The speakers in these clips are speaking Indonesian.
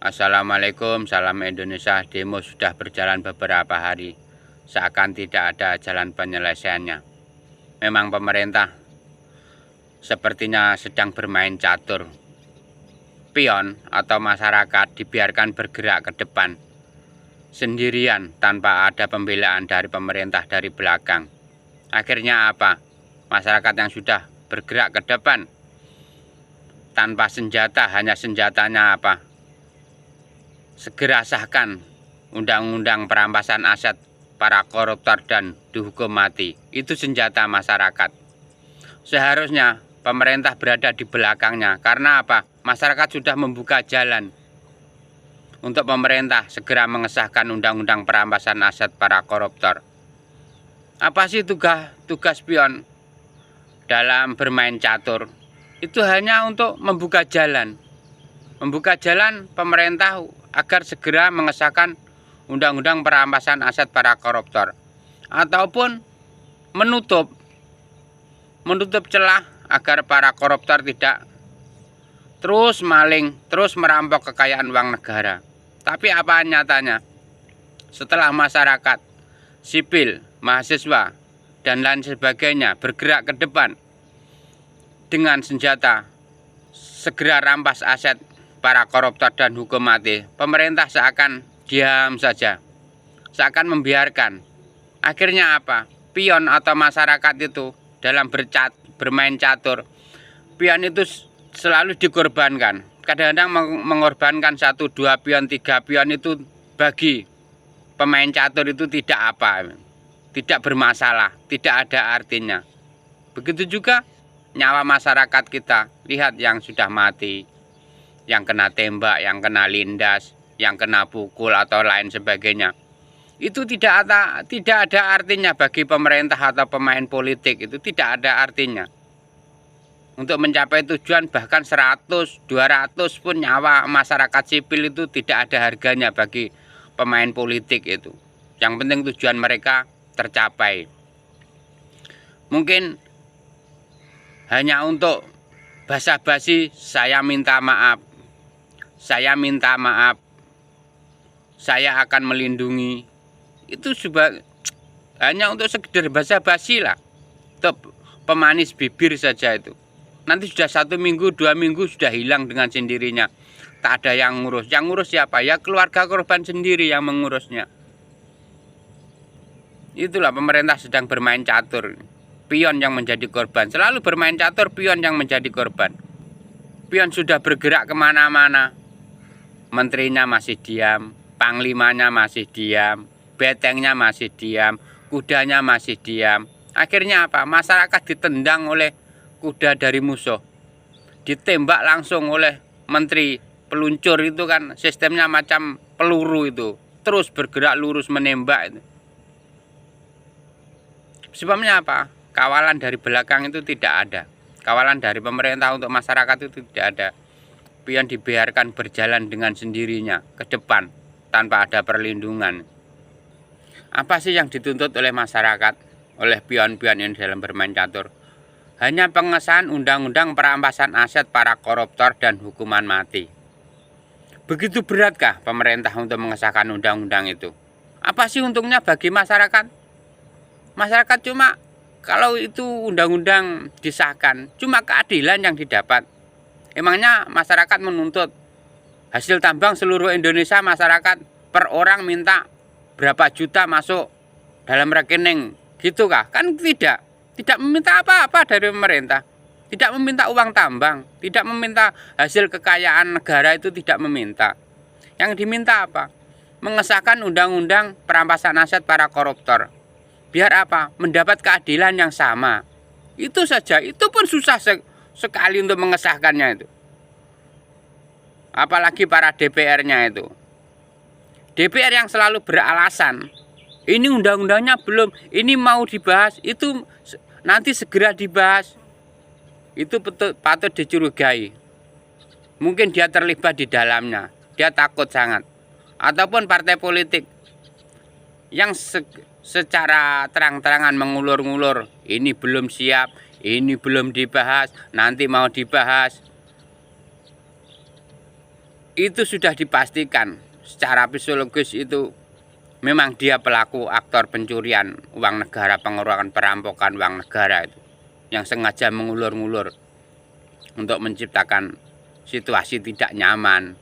Assalamualaikum, salam Indonesia. Demo sudah berjalan beberapa hari, seakan tidak ada jalan penyelesaiannya. Memang pemerintah sepertinya sedang bermain catur. Pion atau masyarakat dibiarkan bergerak ke depan sendirian tanpa ada pembelaan dari pemerintah dari belakang. Akhirnya apa? Masyarakat yang sudah bergerak ke depan tanpa senjata, hanya senjatanya apa? Segera sahkan undang-undang perampasan aset para koruptor dan dihukum mati. Itu senjata masyarakat. Seharusnya pemerintah berada di belakangnya. Karena apa? Masyarakat sudah membuka jalan untuk pemerintah segera mengesahkan undang-undang perampasan aset para koruptor. Apa sih tugas pion dalam bermain catur? Itu hanya untuk membuka jalan. Membuka jalan pemerintah agar segera mengesahkan undang-undang perampasan aset para koruptor. Ataupun menutup celah agar para koruptor tidak terus maling, terus merampok kekayaan uang negara. Tapi apa nyatanya? Setelah masyarakat, sipil, mahasiswa, dan lain sebagainya bergerak ke depan dengan senjata, segera rampas aset para koruptor dan hukum mati, pemerintah seakan diam saja, seakan membiarkan. Akhirnya apa? Pion atau masyarakat itu dalam bermain catur, pion itu selalu dikorbankan. Kadang-kadang mengorbankan 1, 2 pion, 3 pion itu bagi pemain catur itu tidak apa, tidak bermasalah, tidak ada artinya. Begitu juga nyawa masyarakat kita, lihat yang sudah mati, yang kena tembak, yang kena lindas, yang kena pukul atau lain sebagainya. Itu tidak ada artinya bagi pemerintah atau pemain politik, itu tidak ada artinya. Untuk mencapai tujuan bahkan 100, 200 pun nyawa masyarakat sipil itu tidak ada harganya bagi pemain politik itu. Yang penting tujuan mereka tercapai. Mungkin hanya untuk basa-basi, saya minta maaf, saya akan melindungi. Itu hanya untuk sekedar basa-basi lah, untuk pemanis bibir saja itu. Nanti sudah 1 minggu, 2 minggu sudah hilang dengan sendirinya. Tak ada yang ngurus. Yang ngurus siapa? Ya keluarga korban sendiri yang mengurusnya. Itulah pemerintah sedang bermain catur. Pion yang menjadi korban. Selalu bermain catur, pion yang menjadi korban. Pion sudah bergerak kemana-mana. Menterinya masih diam, panglimanya masih diam, betengnya masih diam, kudanya masih diam. Akhirnya apa? Masyarakat ditendang oleh kuda dari musuh. Ditembak langsung oleh menteri. Peluncur itu kan sistemnya macam peluru itu. Terus bergerak lurus menembak itu. Sebabnya apa? Kawalan dari belakang itu tidak ada. Kawalan dari pemerintah untuk masyarakat itu tidak ada. Pion dibiarkan berjalan dengan sendirinya ke depan tanpa ada perlindungan. Apa sih yang dituntut oleh masyarakat, oleh pion-pion ini dalam bermain catur? Hanya pengesahan undang-undang perampasan aset para koruptor dan hukuman mati. Begitu beratkah pemerintah untuk mengesahkan undang-undang itu? Apa sih untungnya bagi masyarakat? Masyarakat cuma kalau itu undang-undang disahkan, cuma keadilan yang didapat. Emangnya masyarakat menuntut hasil tambang seluruh Indonesia, masyarakat per orang minta berapa juta masuk dalam rekening, gitu kah? Kan tidak. Tidak meminta apa-apa dari pemerintah. Tidak meminta uang tambang, tidak meminta hasil kekayaan negara, itu tidak meminta. Yang diminta apa? Mengesahkan undang-undang perampasan aset para koruptor. Biar apa? Mendapat keadilan yang sama. Itu saja. Itu pun susah sekali untuk mengesahkannya itu. Apalagi para DPR-nya itu. DPR yang selalu beralasan, ini undang-undangnya belum, ini mau dibahas, itu nanti segera dibahas. Itu patut dicurigai. Mungkin dia terlibat di dalamnya, dia takut sangat. Ataupun partai politik yang secara terang-terangan mengulur-ngulur, ini belum siap, ini belum dibahas, nanti mau dibahas. itu sudah dipastikan secara psikologis itu memang dia pelaku aktor pencurian uang negara, pengeroyokan, perampokan uang negara itu, yang sengaja mengulur-ngulur untuk menciptakan situasi tidak nyaman.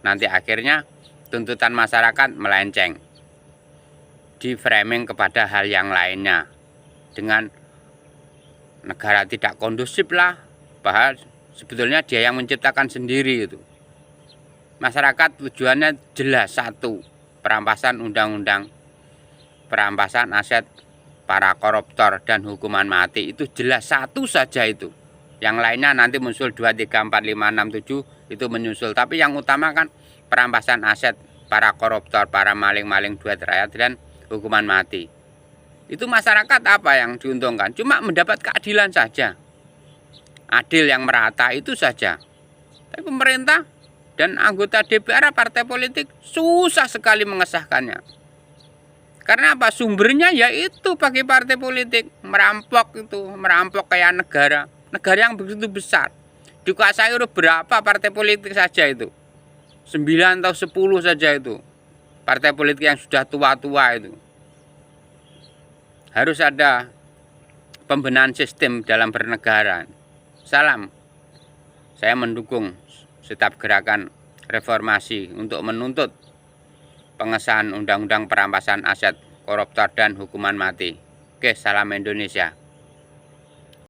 Nanti akhirnya tuntutan masyarakat melenceng, di framing kepada hal yang lainnya dengan negara tidak kondusif lah, bahwa sebetulnya dia yang menciptakan sendiri itu. Masyarakat tujuannya jelas, satu, perampasan undang-undang, perampasan aset para koruptor dan hukuman mati, itu jelas satu saja itu. Yang lainnya nanti muncul 2, 3, 4, 5, 6, 7 itu menyusul, tapi yang utama kan perampasan aset para koruptor, para maling-maling duit rakyat dan hukuman mati. Itu masyarakat apa yang diuntungkan? Cuma mendapat keadilan saja, adil yang merata itu saja. Tapi pemerintah dan anggota DPR partai politik susah sekali mengesahkannya. Karena apa? Sumbernya yaitu bagi partai politik merampok itu, merampok kayak negara yang begitu besar. Dikuasai oleh berapa partai politik saja itu? 9 atau 10 saja itu. Partai politik yang sudah tua-tua itu. Harus ada pembenahan sistem dalam bernegara. Salam. Saya mendukung setiap gerakan reformasi untuk menuntut pengesahan undang-undang perampasan aset koruptor dan hukuman mati. Oke, salam Indonesia.